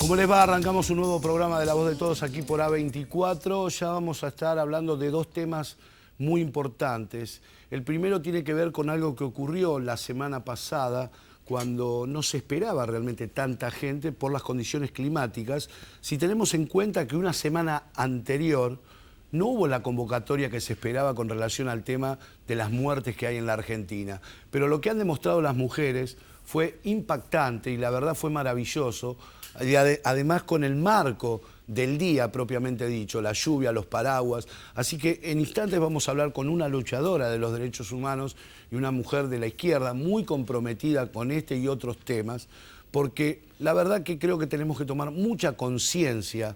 ¿Cómo les va? Arrancamos un nuevo programa de La Voz de Todos aquí por A24. Ya vamos a estar hablando de dos temas muy importantes. El primero tiene que ver con algo que ocurrió la semana pasada, cuando no se esperaba realmente tanta gente por las condiciones climáticas. Si tenemos en cuenta que una semana anterior no hubo la convocatoria que se esperaba con relación al tema de las muertes que hay en la Argentina. Pero lo que han demostrado las mujeres fue impactante y la verdad fue maravilloso. Y además con el marco del día propiamente dicho, la lluvia, los paraguas. Así que en instantes vamos a hablar con una luchadora de los derechos humanos y una mujer de la izquierda muy comprometida con este y otros temas, porque la verdad que creo que tenemos que tomar mucha conciencia,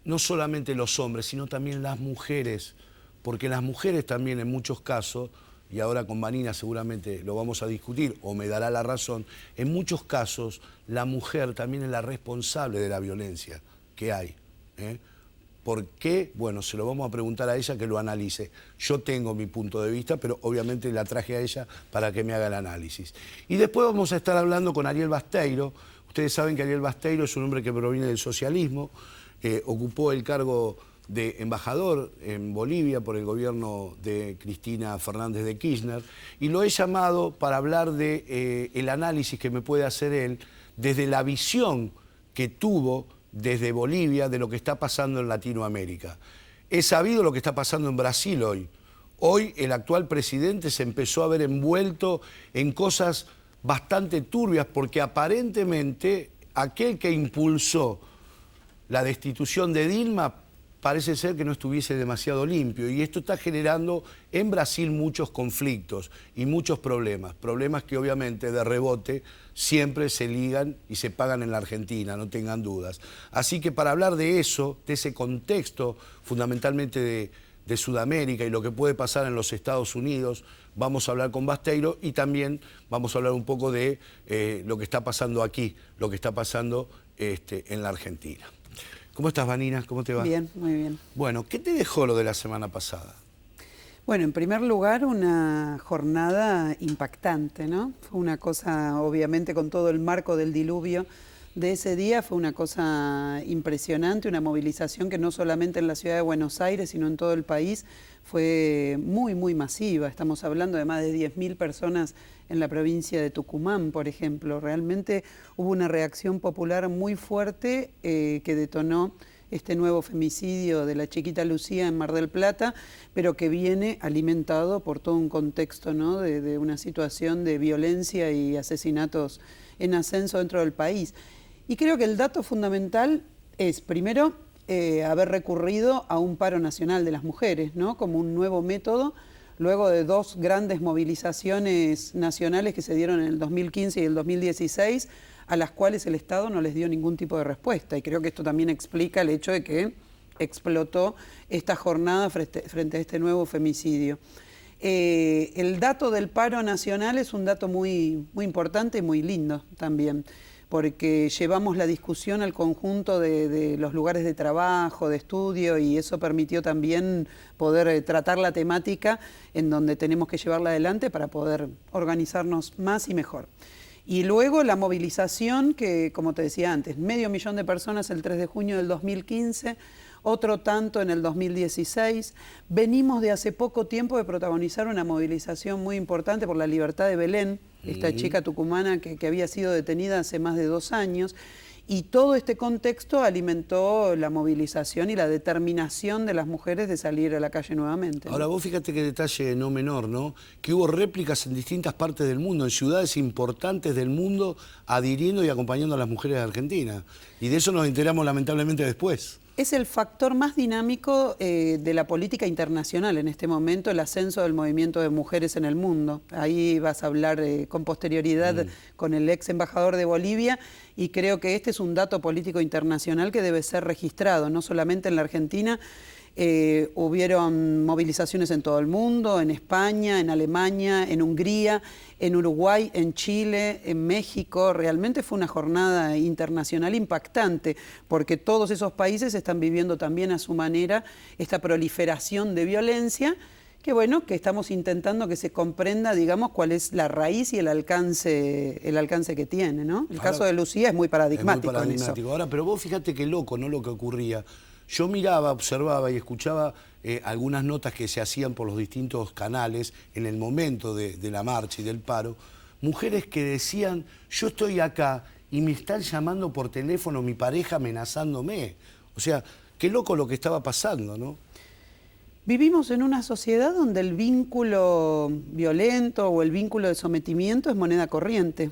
no solamente los hombres, sino también las mujeres, porque las mujeres también en muchos casos, y ahora con Vanina seguramente lo vamos a discutir, o me dará la razón, en muchos casos la mujer también es la responsable de la violencia que hay. ¿Por qué? Bueno, se lo vamos a preguntar a ella que lo analice. Yo tengo mi punto de vista, pero obviamente la traje a ella para que me haga el análisis. Y después vamos a estar hablando con Ariel Basteiro. Ustedes saben que Ariel Basteiro es un hombre que proviene del socialismo, ocupó el cargo de embajador en Bolivia por el gobierno de Cristina Fernández de Kirchner, y lo he llamado para hablar de el análisis que me puede hacer él desde la visión que tuvo desde Bolivia de lo que está pasando en Latinoamérica. He sabido lo que está pasando en Brasil hoy. Hoy el actual presidente se empezó a ver envuelto en cosas bastante turbias porque aparentemente aquel que impulsó la destitución de Dilma parece ser que no estuviese demasiado limpio, y esto está generando en Brasil muchos conflictos y muchos problemas que obviamente de rebote siempre se ligan y se pagan en la Argentina, no tengan dudas. Así que para hablar de eso, de ese contexto fundamentalmente de Sudamérica y lo que puede pasar en los Estados Unidos, vamos a hablar con Basteiro y también vamos a hablar un poco de lo que está pasando aquí, lo que está pasando en la Argentina. ¿Cómo estás, Vanina? ¿Cómo te va? Bien, muy bien. Bueno, ¿qué te dejó lo de la semana pasada? Bueno, en primer lugar, una jornada impactante, ¿no? Fue una cosa, obviamente, con todo el marco del diluvio de ese día, fue una cosa impresionante, una movilización que no solamente en la ciudad de Buenos Aires, sino en todo el país, fue muy, muy masiva. Estamos hablando de más de 10.000 personas en la provincia de Tucumán, por ejemplo. Realmente hubo una reacción popular muy fuerte que detonó este nuevo femicidio de la chiquita Lucía en Mar del Plata, pero que viene alimentado por todo un contexto, ¿no? de una situación de violencia y asesinatos en ascenso dentro del país. Y creo que el dato fundamental es, primero, haber recurrido a un paro nacional de las mujeres, ¿no? Como un nuevo método, luego de dos grandes movilizaciones nacionales que se dieron en el 2015 y el 2016, a las cuales el Estado no les dio ningún tipo de respuesta. Y creo que esto también explica el hecho de que explotó esta jornada frente a este nuevo femicidio. El dato del paro nacional es un dato muy, muy importante y muy lindo también, porque llevamos la discusión al conjunto de los lugares de trabajo, de estudio, y eso permitió también poder tratar la temática en donde tenemos que llevarla adelante para poder organizarnos más y mejor. Y luego la movilización que, como te decía antes, 500.000 de personas el 3 de junio del 2015, otro tanto en el 2016. Venimos de hace poco tiempo de protagonizar una movilización muy importante por la libertad de Belén, esta chica tucumana que había sido detenida hace más de 2 años. Y todo este contexto alimentó la movilización y la determinación de las mujeres de salir a la calle nuevamente, ¿no? Ahora vos fíjate qué detalle no menor, ¿no? Que hubo réplicas en distintas partes del mundo, en ciudades importantes del mundo, adhiriendo y acompañando a las mujeres de Argentina. Y de eso nos enteramos lamentablemente después. Es el factor más dinámico de la política internacional en este momento, el ascenso del movimiento de mujeres en el mundo. Ahí vas a hablar con posterioridad con el ex embajador de Bolivia, y creo que este es un dato político internacional que debe ser registrado, no solamente en la Argentina. Hubieron movilizaciones en todo el mundo, en España, en Alemania, en Hungría, en Uruguay, en Chile, en México. Realmente fue una jornada internacional impactante, porque todos esos países están viviendo también a su manera esta proliferación de violencia que bueno, que estamos intentando que se comprenda, digamos, cuál es la raíz y el alcance que tiene, ¿no? El caso de Lucía es muy paradigmático. Es muy paradigmático. En eso. Ahora, pero vos fíjate qué loco, ¿no? Lo que ocurría. Yo miraba, observaba y escuchaba algunas notas que se hacían por los distintos canales en el momento de la marcha y del paro, mujeres que decían, yo estoy acá y me están llamando por teléfono mi pareja amenazándome. O sea, qué loco lo que estaba pasando, ¿no? Vivimos en una sociedad donde el vínculo violento o el vínculo de sometimiento es moneda corriente.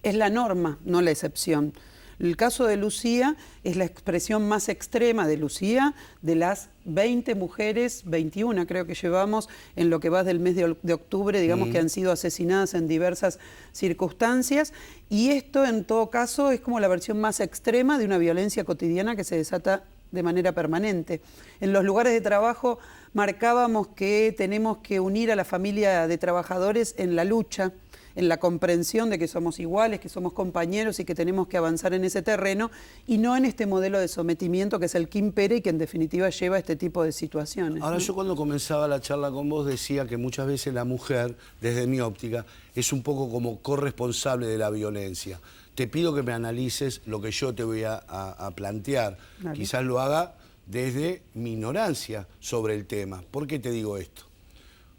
Es la norma, no la excepción. El caso de Lucía es la expresión más extrema de Lucía, de las 20 mujeres, 21 creo que llevamos en lo que va del mes de octubre, digamos, que han sido asesinadas en diversas circunstancias. Y esto, en todo caso, es como la versión más extrema de una violencia cotidiana que se desata de manera permanente. En los lugares de trabajo marcábamos que tenemos que unir a la familia de trabajadores en la lucha, en la comprensión de que somos iguales, que somos compañeros y que tenemos que avanzar en ese terreno y no en este modelo de sometimiento que es el que impera y que en definitiva lleva a este tipo de situaciones. Ahora, ¿no? Yo cuando comenzaba la charla con vos decía que muchas veces la mujer, desde mi óptica, es un poco como corresponsable de la violencia. Te pido que me analices lo que yo te voy a plantear. Dale. Quizás lo haga desde mi ignorancia sobre el tema. ¿Por qué te digo esto?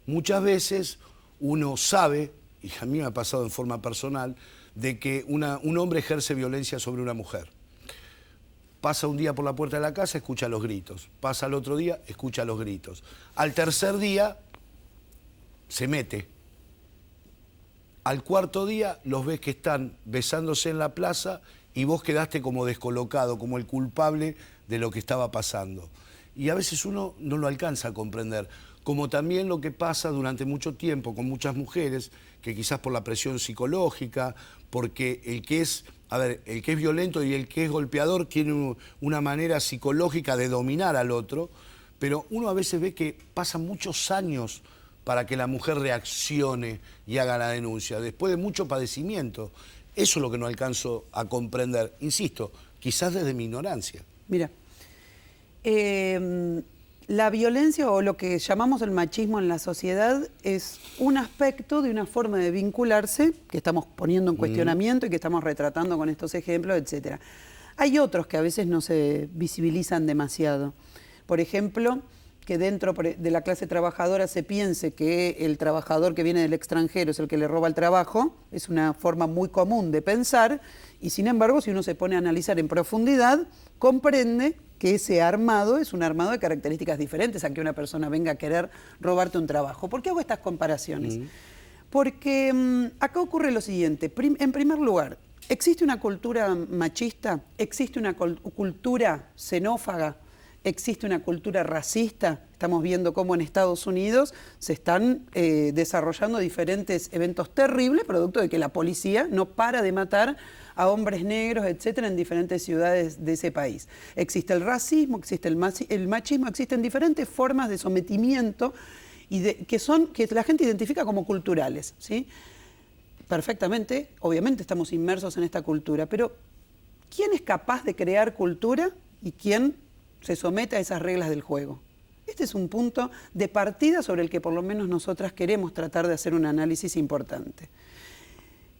Muchas veces uno sabe, y a mí me ha pasado en forma personal, de que un hombre ejerce violencia sobre una mujer. Pasa un día por la puerta de la casa, escucha los gritos. Pasa el otro día, escucha los gritos. Al tercer día, se mete. Al cuarto día los ves que están besándose en la plaza y vos quedaste como descolocado, como el culpable de lo que estaba pasando. Y a veces uno no lo alcanza a comprender, como también lo que pasa durante mucho tiempo con muchas mujeres, que quizás por la presión psicológica, porque el que es violento y el que es golpeador tiene una manera psicológica de dominar al otro, pero uno a veces ve que pasan muchos años para que la mujer reaccione y haga la denuncia, después de mucho padecimiento. Eso es lo que no alcanzo a comprender, insisto, quizás desde mi ignorancia. Mira, la violencia o lo que llamamos el machismo en la sociedad es un aspecto de una forma de vincularse que estamos poniendo en cuestionamiento y que estamos retratando con estos ejemplos, etc. Hay otros que a veces no se visibilizan demasiado. Por ejemplo, que dentro de la clase trabajadora se piense que el trabajador que viene del extranjero es el que le roba el trabajo, es una forma muy común de pensar, y sin embargo, si uno se pone a analizar en profundidad, comprende que ese armado es un armado de características diferentes a que una persona venga a querer robarte un trabajo. ¿Por qué hago estas comparaciones? Porque acá ocurre lo siguiente. En primer lugar, ¿existe una cultura machista? ¿Existe una cultura xenófaga? ¿Existe una cultura racista? Estamos viendo cómo en Estados Unidos se están desarrollando diferentes eventos terribles, producto de que la policía no para de matar a hombres negros, etcétera, en diferentes ciudades de ese país. Existe el racismo, existe el machismo, existen diferentes formas de sometimiento y que la gente identifica como culturales, ¿sí? Perfectamente, obviamente estamos inmersos en esta cultura, pero ¿quién es capaz de crear cultura y quién se somete a esas reglas del juego? Este es un punto de partida sobre el que por lo menos nosotras queremos tratar de hacer un análisis importante.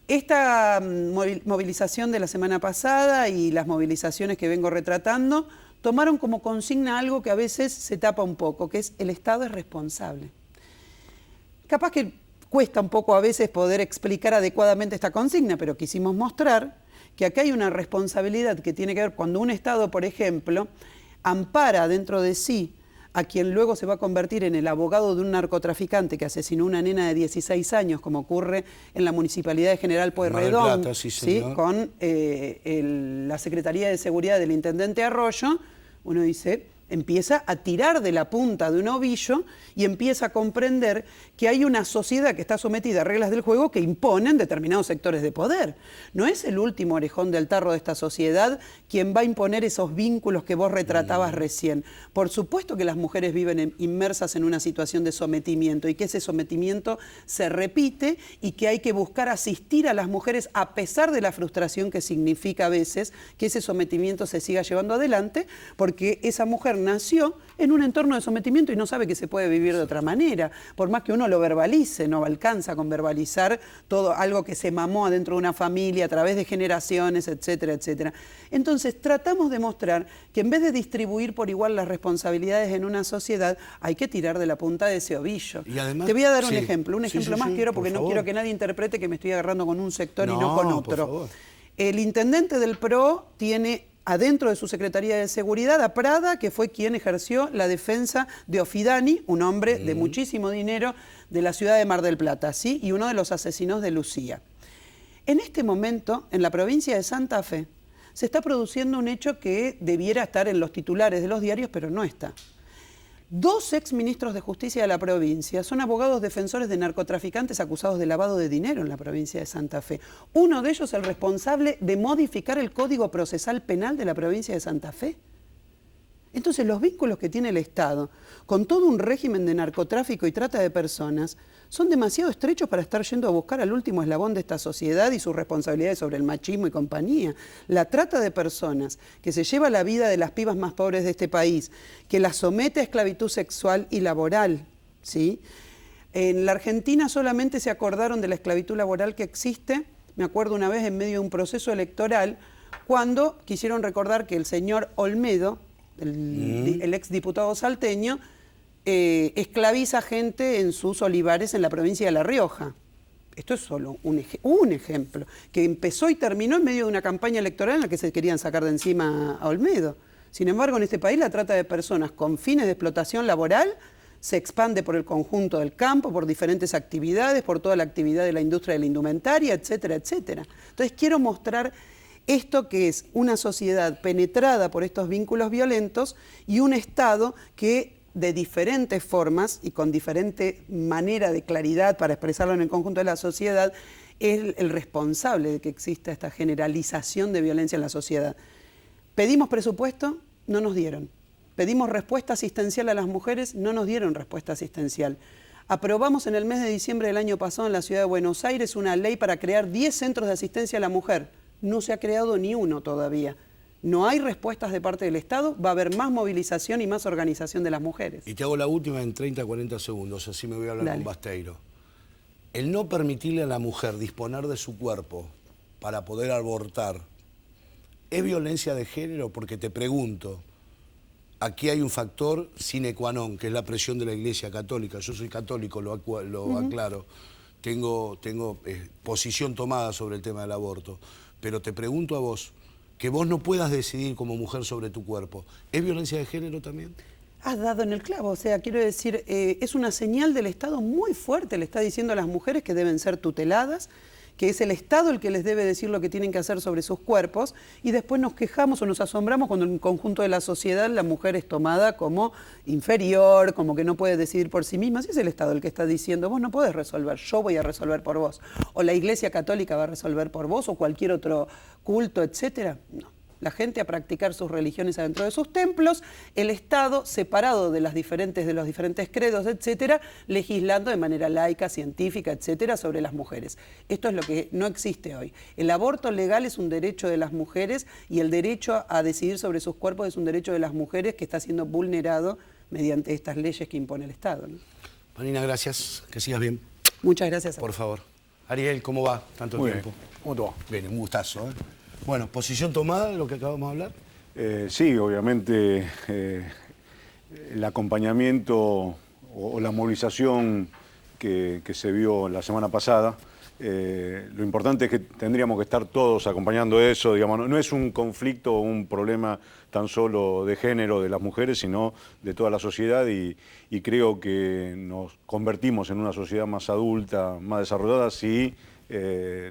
Esta movilización de la semana pasada y las movilizaciones que vengo retratando tomaron como consigna algo que a veces se tapa un poco, que es el Estado es responsable. Capaz que cuesta un poco a veces poder explicar adecuadamente esta consigna, pero quisimos mostrar que acá hay una responsabilidad que tiene que ver cuando un Estado, por ejemplo, ampara dentro de sí a quien luego se va a convertir en el abogado de un narcotraficante que asesinó a una nena de 16 años, como ocurre en la Municipalidad de General Pueyrredón, ¿sí? Con la Secretaría de Seguridad del Intendente Arroyo. Uno dice, empieza a tirar de la punta de un ovillo y empieza a comprender que hay una sociedad que está sometida a reglas del juego que imponen determinados sectores de poder. No es el último orejón del tarro de esta sociedad quien va a imponer esos vínculos que vos retratabas recién. Por supuesto que las mujeres viven inmersas en una situación de sometimiento y que ese sometimiento se repite y que hay que buscar asistir a las mujeres a pesar de la frustración que significa a veces que ese sometimiento se siga llevando adelante, porque esa mujer nació en un entorno de sometimiento y no sabe que se puede vivir de otra manera. Por más que uno lo verbalice, no alcanza con verbalizar todo algo que se mamó adentro de una familia a través de generaciones, etcétera, etcétera. Entonces tratamos de mostrar que en vez de distribuir por igual las responsabilidades en una sociedad, hay que tirar de la punta de ese ovillo. Y además, te voy a dar un sí, ejemplo más quiero, porque no quiero que nadie interprete que me estoy agarrando con un sector y no con otro. Por favor. El intendente del PRO tiene adentro de su Secretaría de Seguridad a Prada, que fue quien ejerció la defensa de Ofidani, un hombre de muchísimo dinero de la ciudad de Mar del Plata, ¿sí? Y uno de los asesinos de Lucía. En este momento, en la provincia de Santa Fe, se está produciendo un hecho que debiera estar en los titulares de los diarios, pero no está. 2 exministros de Justicia de la provincia son abogados defensores de narcotraficantes acusados de lavado de dinero en la provincia de Santa Fe. Uno de ellos el responsable de modificar el Código Procesal Penal de la provincia de Santa Fe. Entonces los vínculos que tiene el Estado con todo un régimen de narcotráfico y trata de personas son demasiado estrechos para estar yendo a buscar al último eslabón de esta sociedad y sus responsabilidades sobre el machismo y compañía. La trata de personas que se lleva la vida de las pibas más pobres de este país, que las somete a esclavitud sexual y laboral, ¿sí? En la Argentina solamente se acordaron de la esclavitud laboral que existe, me acuerdo una vez en medio de un proceso electoral, cuando quisieron recordar que el señor Olmedo, el exdiputado salteño, esclaviza gente en sus olivares en la provincia de La Rioja. Esto es solo un ejemplo, que empezó y terminó en medio de una campaña electoral en la que se querían sacar de encima a Olmedo. Sin embargo, en este país la trata de personas con fines de explotación laboral se expande por el conjunto del campo, por diferentes actividades, por toda la actividad de la industria de la indumentaria, etcétera, etcétera. Entonces quiero mostrar esto que es una sociedad penetrada por estos vínculos violentos y un Estado que de diferentes formas y con diferente manera de claridad para expresarlo en el conjunto de la sociedad es el responsable de que exista esta generalización de violencia en la sociedad. Pedimos presupuesto, no nos dieron. Pedimos respuesta asistencial a las mujeres, no nos dieron respuesta asistencial. Aprobamos en el mes de diciembre del año pasado en la ciudad de Buenos Aires una ley para crear 10 centros de asistencia a la mujer. No se ha creado ni uno todavía. No hay respuestas de parte del Estado, va a haber más movilización y más organización de las mujeres. Y te hago la última en 30, 40 segundos, así me voy a hablar Dale. con Basteiro. El no permitirle a la mujer disponer de su cuerpo para poder abortar, ¿es violencia de género? Porque te pregunto, aquí hay un factor sine qua non, que es la presión de la Iglesia Católica. Yo soy católico, lo aclaro. Tengo posición tomada sobre el tema del aborto. Pero te pregunto a vos, que vos no puedas decidir como mujer sobre tu cuerpo, ¿es violencia de género también? Has dado en el clavo, o sea, quiero decir, es una señal del Estado muy fuerte, le está diciendo a las mujeres que deben ser tuteladas, que es el Estado el que les debe decir lo que tienen que hacer sobre sus cuerpos, y después nos quejamos o nos asombramos cuando en el conjunto de la sociedad la mujer es tomada como inferior, como que no puede decidir por sí misma. Si es el Estado el que está diciendo, vos no podés resolver, yo voy a resolver por vos, o la Iglesia Católica va a resolver por vos, o cualquier otro culto, etcétera, no. La gente a practicar sus religiones adentro de sus templos, el Estado separado de los diferentes credos, etcétera, legislando de manera laica, científica, etcétera, sobre las mujeres. Esto es lo que no existe hoy. El aborto legal es un derecho de las mujeres y el derecho a decidir sobre sus cuerpos es un derecho de las mujeres que está siendo vulnerado mediante estas leyes que impone el Estado, ¿no? Marina, gracias. Que sigas bien. Muchas gracias. Por favor. Ariel, ¿cómo va? Tanto Muy tiempo. bien. ¿Cómo te va? Bien, un gustazo, ¿eh? Bueno, ¿posición tomada de lo que acabamos de hablar? Sí, obviamente el acompañamiento o la movilización que se vio la semana pasada, lo importante es que tendríamos que estar todos acompañando eso, digamos, no es un conflicto o un problema tan solo de género de las mujeres, sino de toda la sociedad y creo que nos convertimos en una sociedad más adulta, más desarrollada si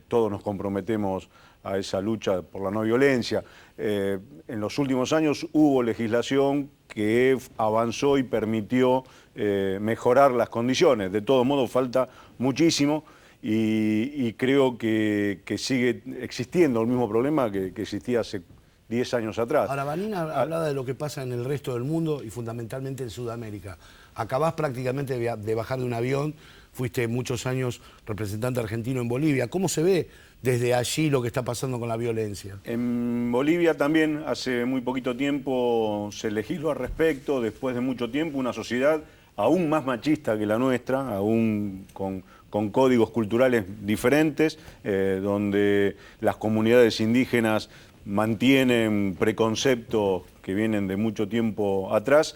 todos nos comprometemos a esa lucha por la no violencia. En los últimos años hubo legislación que avanzó y permitió mejorar las condiciones. De todos modos falta muchísimo y creo que sigue existiendo el mismo problema que existía hace 10 años atrás. Ahora, Vanina hablaba de lo que pasa en el resto del mundo y fundamentalmente en Sudamérica. Acabás prácticamente de bajar de un avión fuiste muchos años representante argentino en Bolivia. ¿Cómo se ve desde allí lo que está pasando con la violencia? En Bolivia también hace muy poquito tiempo se legisló al respecto, después de mucho tiempo, una sociedad aún más machista que la nuestra, aún con códigos culturales diferentes, donde las comunidades indígenas mantienen preconceptos que vienen de mucho tiempo atrás.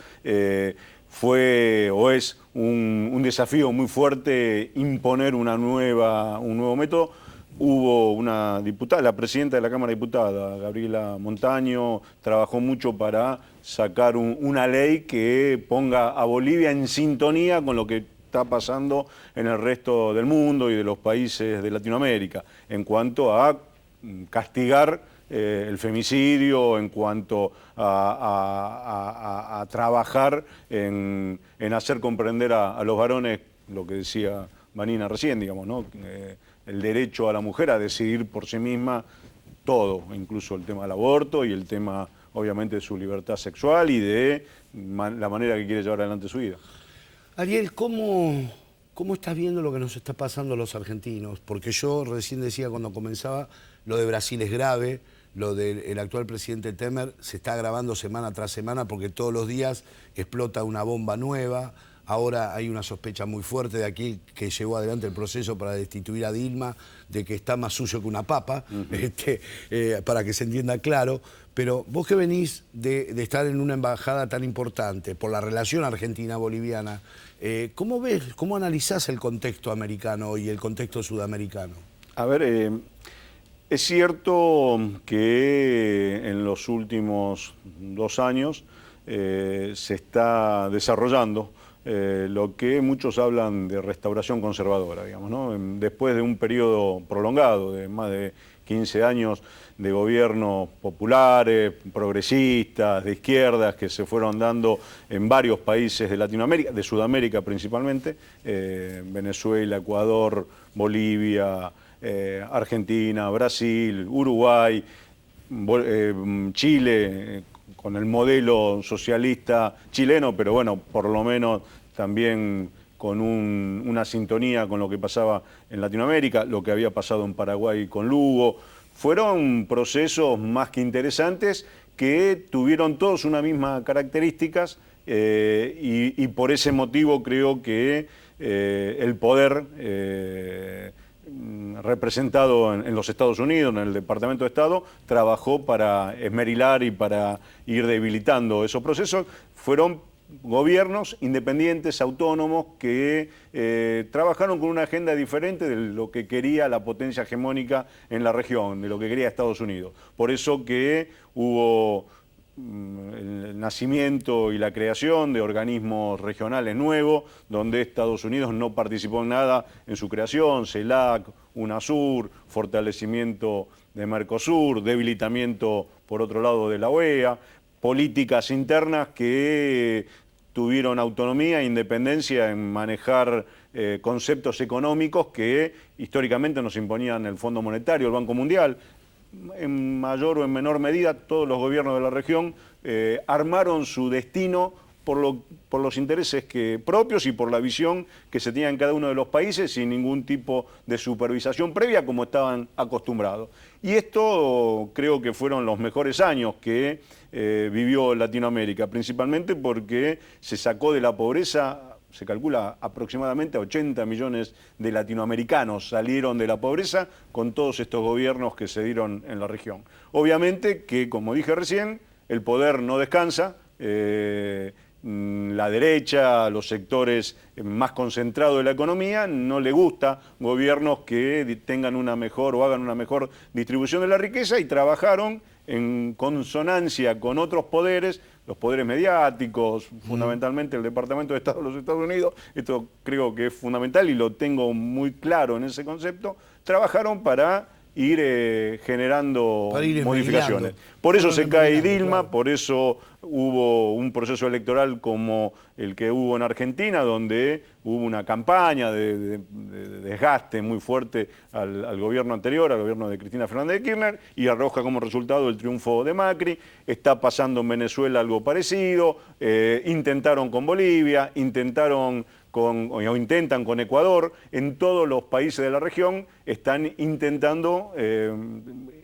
Fue o es un desafío muy fuerte imponer un nuevo método. Hubo una diputada, la presidenta de la Cámara de Diputados, Gabriela Montaño, trabajó mucho para sacar una ley que ponga a Bolivia en sintonía con lo que está pasando en el resto del mundo y de los países de Latinoamérica, en cuanto a castigar el femicidio, en cuanto a trabajar en hacer comprender a los varones lo que decía Vanina recién, digamos, ¿no? El derecho a la mujer a decidir por sí misma todo, incluso el tema del aborto y el tema, obviamente, de su libertad sexual y de la manera que quiere llevar adelante su vida. Ariel, ¿cómo estás viendo lo que nos está pasando a los argentinos? Porque yo recién decía cuando comenzaba, lo de Brasil es grave, lo del actual presidente Temer se está agravando semana tras semana porque todos los días explota una bomba nueva. Ahora hay una sospecha muy fuerte de aquí que llevó adelante el proceso para destituir a Dilma, de que está más sucio que una papa, para que se entienda claro. Pero vos que venís de estar en una embajada tan importante por la relación argentina-boliviana, ¿cómo ves, cómo analizás el contexto americano y el contexto sudamericano? A ver, es cierto que en los últimos 2 años se está desarrollando lo que muchos hablan de restauración conservadora, digamos, ¿no? Después de un periodo prolongado de más de 15 años de gobiernos populares, progresistas, de izquierdas, que se fueron dando en varios países de Latinoamérica, de Sudamérica principalmente, Venezuela, Ecuador, Bolivia, Argentina, Brasil, Uruguay, Chile, con el modelo socialista chileno, pero bueno, por lo menos también con una sintonía con lo que pasaba en Latinoamérica, lo que había pasado en Paraguay con Lugo. Fueron procesos más que interesantes que tuvieron todos una misma características y por ese motivo creo que el poder representado en los Estados Unidos, en el Departamento de Estado, trabajó para esmerilar y para ir debilitando esos procesos. Fueron gobiernos independientes, autónomos, que trabajaron con una agenda diferente de lo que quería la potencia hegemónica en la región, de lo que quería Estados Unidos. Por eso que hubo el nacimiento y la creación de organismos regionales nuevos, donde Estados Unidos no participó en nada en su creación, CELAC, UNASUR, fortalecimiento de Mercosur, debilitamiento, por otro lado, de la OEA, políticas internas que tuvieron autonomía e independencia en manejar conceptos económicos que históricamente nos imponían el Fondo Monetario, el Banco Mundial. En mayor o en menor medida, todos los gobiernos de la región armaron su destino por los intereses propios y por la visión que se tenía en cada uno de los países sin ningún tipo de supervisación previa como estaban acostumbrados. Y esto creo que fueron los mejores años que vivió Latinoamérica, principalmente porque se sacó de la pobreza. Se calcula aproximadamente 80 millones de latinoamericanos salieron de la pobreza con todos estos gobiernos que se dieron en la región. Obviamente que, como dije recién, el poder no descansa. La derecha, los sectores más concentrados de la economía, no le gusta gobiernos que tengan una mejor o hagan una mejor distribución de la riqueza y trabajaron en consonancia con otros poderes, los poderes mediáticos, fundamentalmente el Departamento de Estado de los Estados Unidos, esto creo que es fundamental y lo tengo muy claro en ese concepto, trabajaron para ir generando modificaciones. Por eso se cae Dilma, claro. Por eso hubo un proceso electoral como el que hubo en Argentina, donde hubo una campaña de desgaste muy fuerte al gobierno anterior, al gobierno de Cristina Fernández de Kirchner, y arroja como resultado el triunfo de Macri. Está pasando en Venezuela algo parecido, intentaron con Bolivia, intentaron o intentan con Ecuador, en todos los países de la región están intentando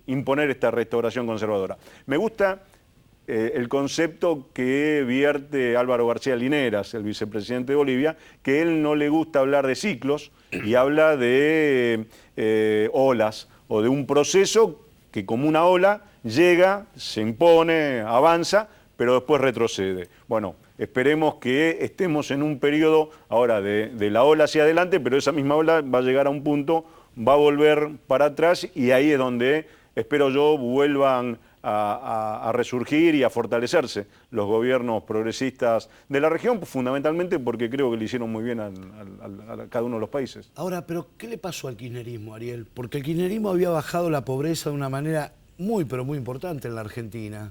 imponer esta restauración conservadora. Me gusta el concepto que vierte Álvaro García Lineras, el vicepresidente de Bolivia, que él no le gusta hablar de ciclos y habla de olas o de un proceso que como una ola llega, se impone, avanza, pero después retrocede. Bueno, esperemos que estemos en un periodo ahora de la ola hacia adelante, pero esa misma ola va a llegar a un punto, va a volver para atrás y ahí es donde, espero yo, vuelvan a resurgir y a fortalecerse los gobiernos progresistas de la región, fundamentalmente porque creo que le hicieron muy bien a cada uno de los países. Ahora, pero ¿qué le pasó al kirchnerismo, Ariel? Porque el kirchnerismo había bajado la pobreza de una manera muy, pero muy importante en la Argentina.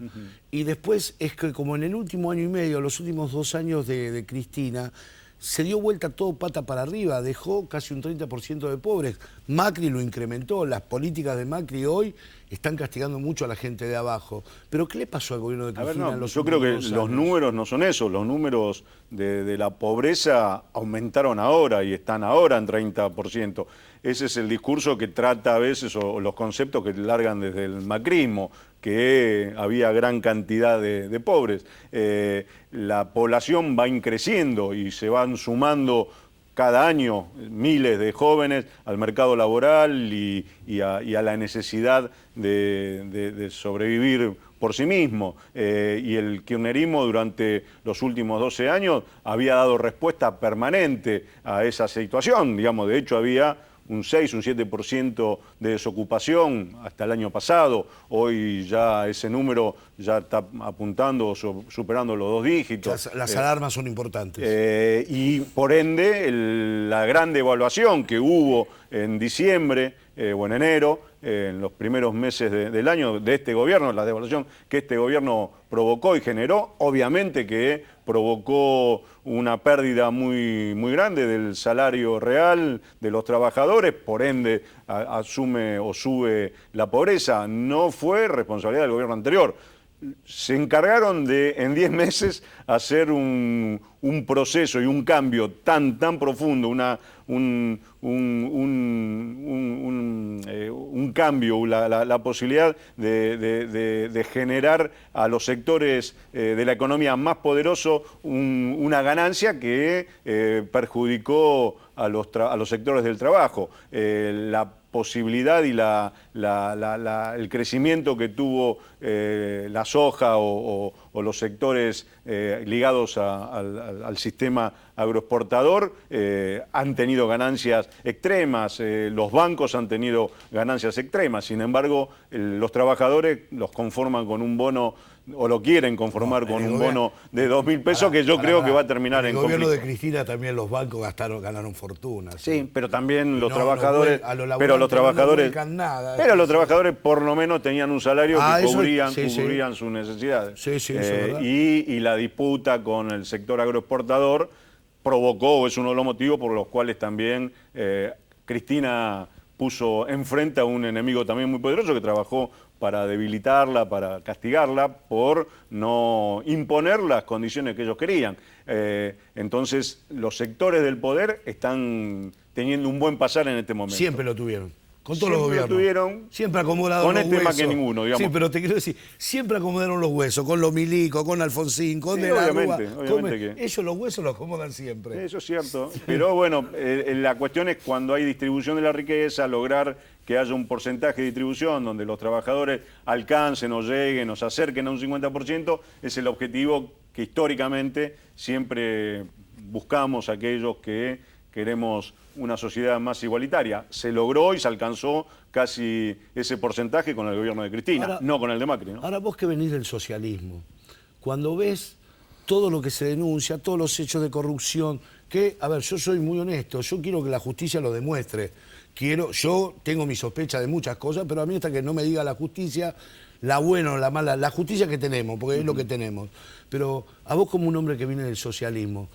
Y después es que como en el último año y medio, los últimos 2 años de Cristina, se dio vuelta todo pata para arriba, dejó casi un 30% de pobres. Macri lo incrementó, las políticas de Macri hoy están castigando mucho a la gente de abajo. ¿Pero qué le pasó al gobierno de Cristina en los yo creo que últimos 2 los años? números no son esos, los números de la pobreza aumentaron ahora y están ahora en 30%. Ese es el discurso que trata a veces, o los conceptos que largan desde el macrismo, que había gran cantidad de pobres. La población va increciendo y se van sumando cada año miles de jóvenes al mercado laboral y a la necesidad de sobrevivir por sí mismo. Y el kirchnerismo durante los últimos 12 años había dado respuesta permanente a esa situación. Digamos, de hecho había un 6, un 7% de desocupación hasta el año pasado. Hoy ya ese número ya está apuntando, superando los 2 dígitos. Las alarmas son importantes. Y por ende, la gran devaluación que hubo en diciembre o en enero, en los primeros meses del año de este gobierno, la devaluación que este gobierno provocó y generó, obviamente que provocó una pérdida muy, muy grande del salario real de los trabajadores, por ende asume o sube la pobreza. No fue responsabilidad del gobierno anterior. Se encargaron de, en 10 meses, hacer un proceso y un cambio tan profundo, un cambio, la posibilidad de generar a los sectores de la economía más poderosos una ganancia que perjudicó a los sectores del trabajo. La posibilidad y el crecimiento que tuvo la soja o los sectores ligados al sistema agroexportador han tenido ganancias extremas, los bancos han tenido ganancias extremas, sin embargo los trabajadores los conforman con un bono o lo quieren conformar con un bono de 2.000 pesos que yo creo que va a terminar en conflicto. El gobierno de Cristina también los bancos ganaron fortunas. Sí, pero también los No, trabajadores, pero los trabajadores por lo menos tenían un salario que cubrían sí. sus necesidades. Sí, eso es verdad. Y la disputa con el sector agroexportador provocó, es uno de los motivos por los cuales también Cristina puso enfrente a un enemigo también muy poderoso que trabajó para debilitarla, para castigarla, por no imponer las condiciones que ellos querían. Entonces, los sectores del poder están teniendo un buen pasar en este momento. Siempre lo tuvieron. Con todos los Siempre gobiernos. lo tuvieron. Siempre acomodaron con los este huesos. más que ninguno, digamos. Sí, pero te quiero decir, siempre acomodaron los huesos, con los Milico, con Alfonsín, con Sí, De la Rúa. obviamente que... Ellos los huesos los acomodan siempre. Eso es cierto. Pero bueno, la cuestión es cuando hay distribución de la riqueza, lograr que haya un porcentaje de distribución donde los trabajadores alcancen o lleguen o se acerquen a un 50%, es el objetivo que históricamente siempre buscamos aquellos que queremos una sociedad más igualitaria. Se logró y se alcanzó casi ese porcentaje con el gobierno de Cristina, ahora, no con el de Macri, ¿no? Ahora vos que venís del socialismo, cuando ves todo lo que se denuncia, todos los hechos de corrupción, que, a ver, yo soy muy honesto, yo quiero que la justicia lo demuestre. Yo tengo mi sospecha de muchas cosas, pero a mí hasta que no me diga la justicia, la buena o la mala, la justicia que tenemos, porque es lo que tenemos. Pero a vos como un hombre que viene del socialismo,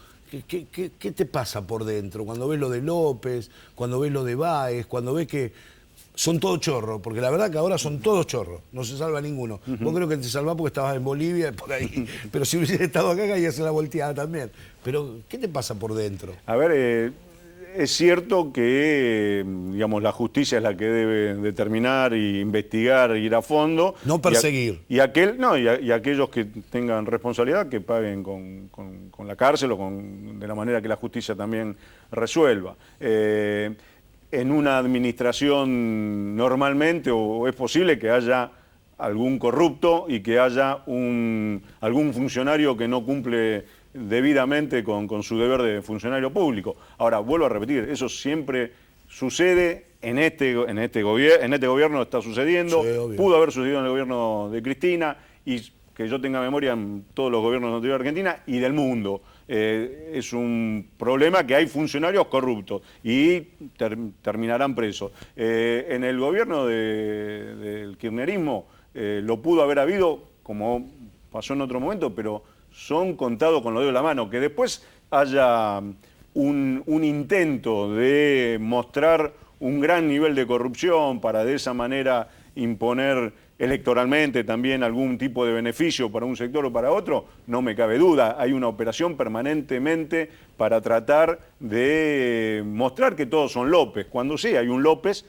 ¿qué te pasa por dentro? Cuando ves lo de López, cuando ves lo de Báez, cuando ves que son todos chorros, porque la verdad que ahora son todos chorros, no se salva ninguno. Vos creo que te salvás porque estabas en Bolivia, por ahí, pero si hubieses estado acá, caías en la volteada también. Pero, ¿qué te pasa por dentro? A ver, es cierto que, digamos, la justicia es la que debe determinar y investigar, ir a fondo. No perseguir. Y aquellos que tengan responsabilidad que paguen con la cárcel o de la manera que la justicia también resuelva. En una administración normalmente o es posible que haya algún corrupto y que haya algún funcionario que no cumple debidamente con su deber de funcionario público. Ahora, vuelvo a repetir, eso siempre sucede en este gobierno, está sucediendo, Sí, pudo haber sucedido en el gobierno de Cristina y que yo tenga memoria en todos los gobiernos de Argentina y del mundo. Es un problema que hay funcionarios corruptos y terminarán presos. En el gobierno del kirchnerismo lo pudo haber habido, como pasó en otro momento, pero son contados con los dedos de la mano. Que después haya un intento de mostrar un gran nivel de corrupción para de esa manera imponer electoralmente también algún tipo de beneficio para un sector o para otro, no me cabe duda. Hay una operación permanentemente para tratar de mostrar que todos son López. Cuando sí, hay un López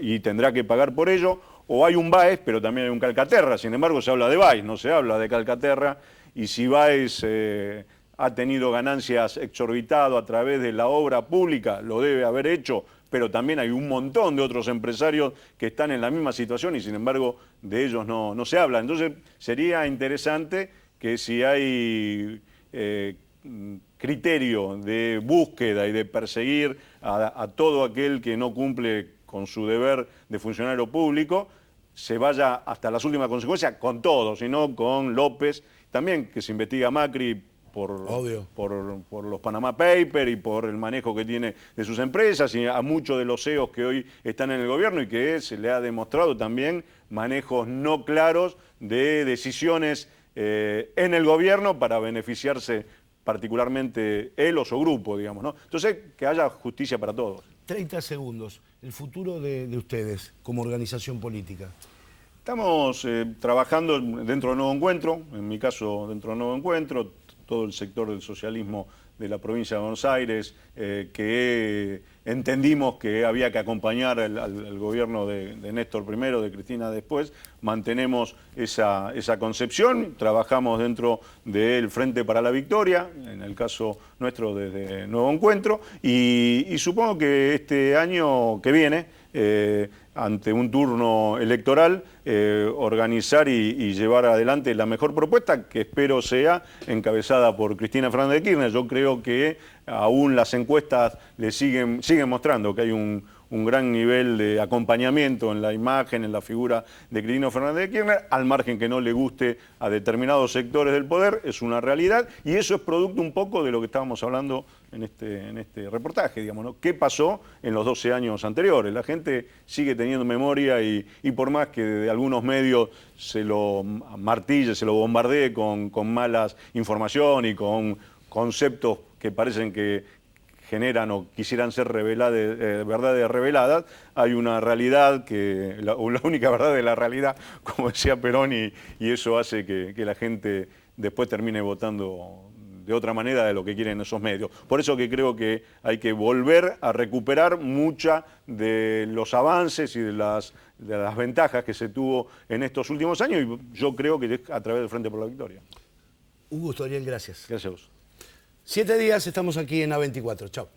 y tendrá que pagar por ello, o hay un Báez, pero también hay un Calcaterra. Sin embargo, se habla de Báez, no se habla de Calcaterra. Y si Báez ha tenido ganancias exorbitadas a través de la obra pública, lo debe haber hecho, pero también hay un montón de otros empresarios que están en la misma situación y sin embargo de ellos no se habla. Entonces sería interesante que si hay criterio de búsqueda y de perseguir a todo aquel que no cumple con su deber de funcionario público, se vaya hasta las últimas consecuencias con todos, y no con López. También que se investiga a Macri por los Panama Papers y por el manejo que tiene de sus empresas y a muchos de los CEOs que hoy están en el gobierno y que se le ha demostrado también manejos no claros de decisiones en el gobierno para beneficiarse particularmente él o su grupo, digamos, ¿no? Entonces, que haya justicia para todos. 30 segundos. El futuro de ustedes como organización política. Estamos trabajando dentro del Nuevo Encuentro, en mi caso dentro del Nuevo Encuentro, todo el sector del socialismo de la provincia de Buenos Aires, que entendimos que había que acompañar al gobierno de Néstor primero, de Cristina después. Mantenemos esa concepción, trabajamos dentro del Frente para la Victoria, en el caso nuestro desde Nuevo Encuentro, y supongo que este año que viene, ante un turno electoral, organizar y llevar adelante la mejor propuesta, que espero sea encabezada por Cristina Fernández de Kirchner. Yo creo que aún las encuestas le siguen mostrando que hay un gran nivel de acompañamiento en la imagen, en la figura de Cristina Fernández de Kirchner, al margen que no le guste a determinados sectores del poder, es una realidad, y eso es producto un poco de lo que estábamos hablando en este reportaje, digamos, ¿no? ¿Qué pasó en los 12 años anteriores? La gente sigue teniendo memoria y por más que de algunos medios se lo martille, se lo bombardee con malas información y con conceptos que parecen que generan o quisieran ser verdades reveladas, hay una realidad la única verdad es la realidad, como decía Perón, y eso hace que la gente después termine votando de otra manera de lo que quieren esos medios. Por eso que creo que hay que volver a recuperar mucha de los avances y de las ventajas que se tuvo en estos últimos años, y yo creo que es a través del Frente por la Victoria. Un gusto, Ariel, gracias. Gracias a vos. 7 días estamos aquí en A24. Chao.